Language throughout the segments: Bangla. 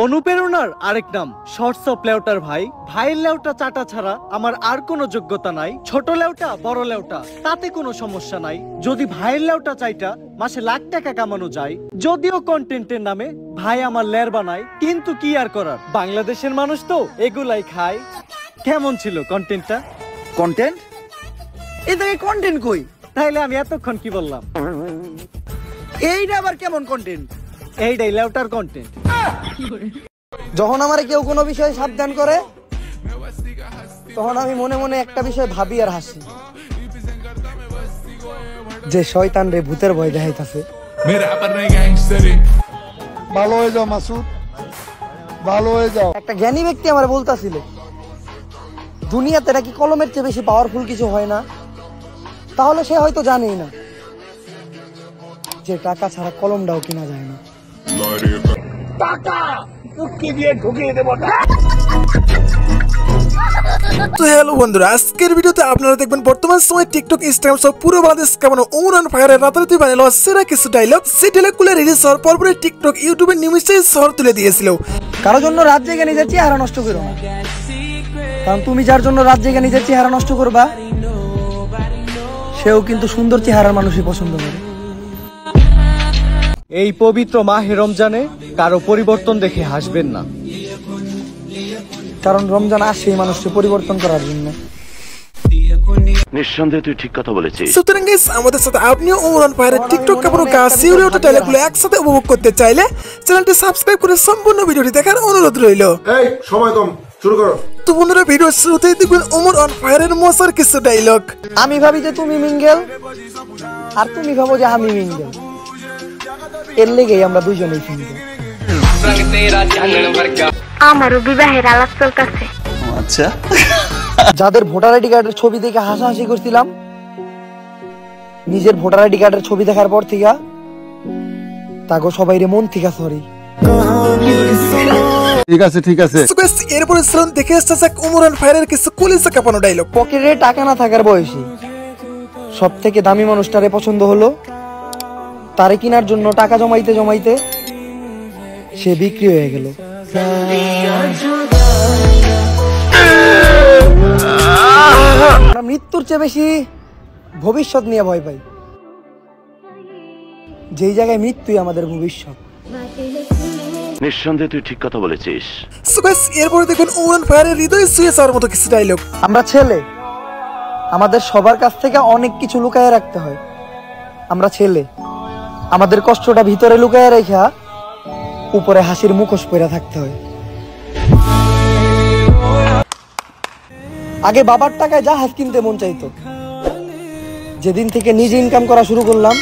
অনুপ্রেরণার আরেক নাম শর্টস অফ লেউটার ভাই। ভাইয়ের লেউটা চাটা ছাড়া আমার আর কোনো যোগ্যতা নাই। ছোট লেউটা বড় লেউটা তাতে কোনো সমস্যা নাই। যদি ভাইয়ের লেউটা চাইটা মাসে লাখ টাকা কামানো যায়, যদিও কন্টেন্টের নামে ভাই আমার লের বানায়, কিন্তু কি আর করার, বাংলাদেশের মানুষ তো এগুলাই খায়। কেমন ছিল কন্টেন্টটা? কন্টেন্ট? এদিকে কন্টেন্ট কই? তাইলে আমি এতক্ষণ কি বললাম? এইটা আবার কেমন কন্টেন্ট? এইটাই লেউটার কন্টেন্ট। যখন আমার কেউ কোনো বিষয়ে সাবধান করে, তখন আমি মনে মনে একটা বিষয় ভাবি আর হাসি, যে শয়তান রে ভূতের ভয় দেখাইতাছে। ভালো হয়ে যাও মাসুদ, ভালো হয়ে যাও। একটা জ্ঞানী ব্যক্তি আমার বলতাছিল, দুনিয়াতে নাকি কলমের চেয়ে বেশি পাওয়ারফুল কিছু হয় না। তাহলে সে হয়তো জানেই না যে টাকা ছাড়া কলমটাও কিনা যায় না। তো হ্যালো বন্ধুরা, আজকের ভিডিওতে আপনারা দেখবেন বর্তমান সময় টিকটক, ইনস্টাগ্রাম সব পুরো বাংলাদেশ কেমন ওমর অন ফায়ারের রাতারাতি ভাইরাল হওয়া সেরা কিছু ডায়লগ। সেই ডায়লগগুলো রিলিজ হওয়ার পরপরে টিকটক, ইউটিউবের নিউজে শহর তুলে দিয়েছিল। কারোর জন্য রাত জেগে নিজের চেহারা নষ্ট করো না, কারণ তুমি যার জন্য রাত জেগে নিজের চেহারা নষ্ট করবা, সেও কিন্তু সুন্দর চেহারার মানুষই পছন্দ করে। এই পবিত্র মাহে রমজানে কারো পরিবর্তন দেখে হাসবেন না, কারণ রমজান আসে এই মানুষকে পরিবর্তন করার জন্য। নিঃসন্দেহে তুই ঠিক কথা বলেছিস। সুতরাং গাইস, আমাদের সাথে আপনিও ওমর অন ফায়ারের টিকটক কাপড় শিউরে ওঠা ডায়লগগুলো একসাথে উপভোগ করতে চাইলে চ্যানেলটি সাবস্ক্রাইব করে সম্পূর্ণ ভিডিওটি দেখার অনুরোধ রইল। এই সময় কম, শুরু করো। তো বন্ধুরা, ভিডিও শুরুতেই দেখবেন ওমর অন ফায়ারের মজার কিছু ডায়লগ। আমি ভাবি যে তুমি মিঙ্গেল, আর তুমি ভাবো যে আমি মিঙ্গেল, এর লেগেই আমরা দুজনেই সিঙ্গেল। আমারও বিবাহের আলাপ চলতেছে। আচ্ছা, যাদের ভোটার আইডি কার্ডের ছবি দেখে হাসাহাসি করছিলাম, নিজের ভোটার আইডি কার্ডের ছবি দেখার পর থেকে তাকে সবাই মন থেকে সরি। ঠিক আছে ঠিক আছে। এরপরে শ্রম দেখে আসছে ওমর অন ফায়ারের কিছু কলিজা কাঁপানো ডায়লগ। পকেটে টাকা না থাকার বয়সে সব থেকে দামি মানুষটারে পছন্দ হলো, তারে কেনার জন্য টাকা জমাইতে জমাইতে সে বিক্রি হয়ে গেল। আমরা মৃত্যুর চেয়ে বেশি ভবিষ্যৎ নিয়ে ভয় পাই, যেই জায়গায় মৃত্যুই আমাদের ভবিষ্যৎ। নিঃসন্দেহে তুই ঠিক কথা বলেছিস। এরপরে দেখুন ওমর অন ফায়ারের হৃদয় ছুঁয়ে যাওয়ার মতো কিছু ডায়লগ। আমরা ছেলে, আমাদের সবার কাছ থেকে অনেক কিছু লুকায় রাখতে হয়। আমরা ছেলে, আমাদের কষ্টটা ভিতরে লুকায় রেখা উপরে হাসির মুখোশ পরে থাকতে হয়। আগে বাবার টাকায় জাহাজ কিনতে মন চাইতো, যেদিন থেকে নিজে ইনকাম করা শুরু করলাম,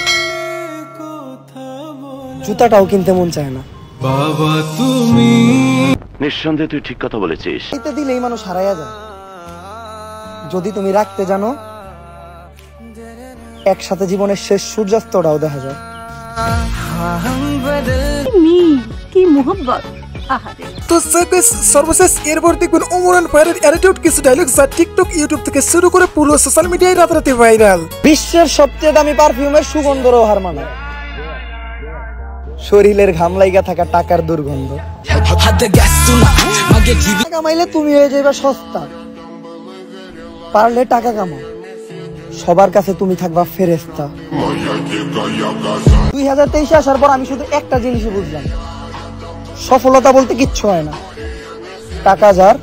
জুতাটাও কিনতে মন চায় না। নিঃসন্দেহে তুই ঠিক কথা বলেছিস। এতে দিলেই মানুষ হারাইয়া যায়। যদি তুমি রাখতে জানো, একসাথে জীবনের শেষ সূর্যাস্তটাও দেখা যায়। কি মোহব্বত! তো সর্বশেষ এরপর দেখবেন ওমর অন ফায়ারের অ্যাটিটিউড কিছু ডায়লগ, যা টিকটক, ইউটিউব থেকে শুরু করে পুরো সোশ্যাল মিডিয়ায় রাতারাতি ভাইরাল। বিশ্বের সবচেয়ে দামি পারফিউমের সুগন্ধরও হার মানায় শরীরের ঘাম লাইগা থাকা টাকার দুর্গন্ধ। কামাইলে তুমি হয়ে যাইবা সস্তা, পারলে টাকা কামাও, সবার কাছে তুমি থাকবা ফেরেশতা। 2023 আসার পর আমি শুধু একটা জিনিসই বুঝলাম, সফলতা বলতে কিচ্ছু হয় না, টাকা যার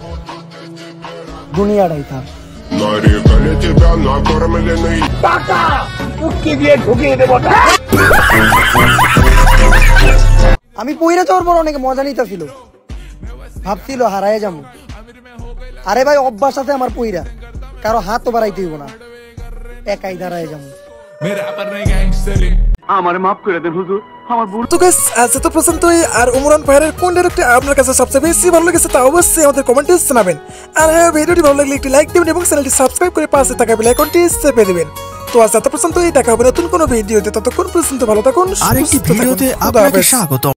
দুনিয়াটাই তার। আমি পইরা যাওয়ার পর অনেকে মজা নিতেছিল, ভাবছিল হারায় যাবো। আরে ভাই, অভ্যাস আছে আমার পইরা, কারো হাতও বাড়াইতে হইব না, একাই দাঁড়ায় যাবো। আমার মাফ করে দেন হুজুর, আমার ভুল। তো গাইস, আজ এত পর্যন্তই। আর ওমর অন ফায়ারের কোন ডায়লগটা আপনার কাছে সবচেয়ে বেশি ভালো লেগেছে তা অবশ্যই আমাদের কমেন্টে জানাবেন। আর হ্যাঁ, ভিডিওটি ভালো লাগলে একটি লাইক দিবেন এবং চ্যানেলটি সাবস্ক্রাইব করে পাশে থাকা বেল আইকনটি চেপে দিবেন। তো আজ এত পর্যন্তই, দেখা হবে নতুন কোনো ভিডিওতে। ততক্ষণ পর্যন্ত ভালো থাকুন, আরেকটি ভিডিওতে আপনাকে স্বাগত।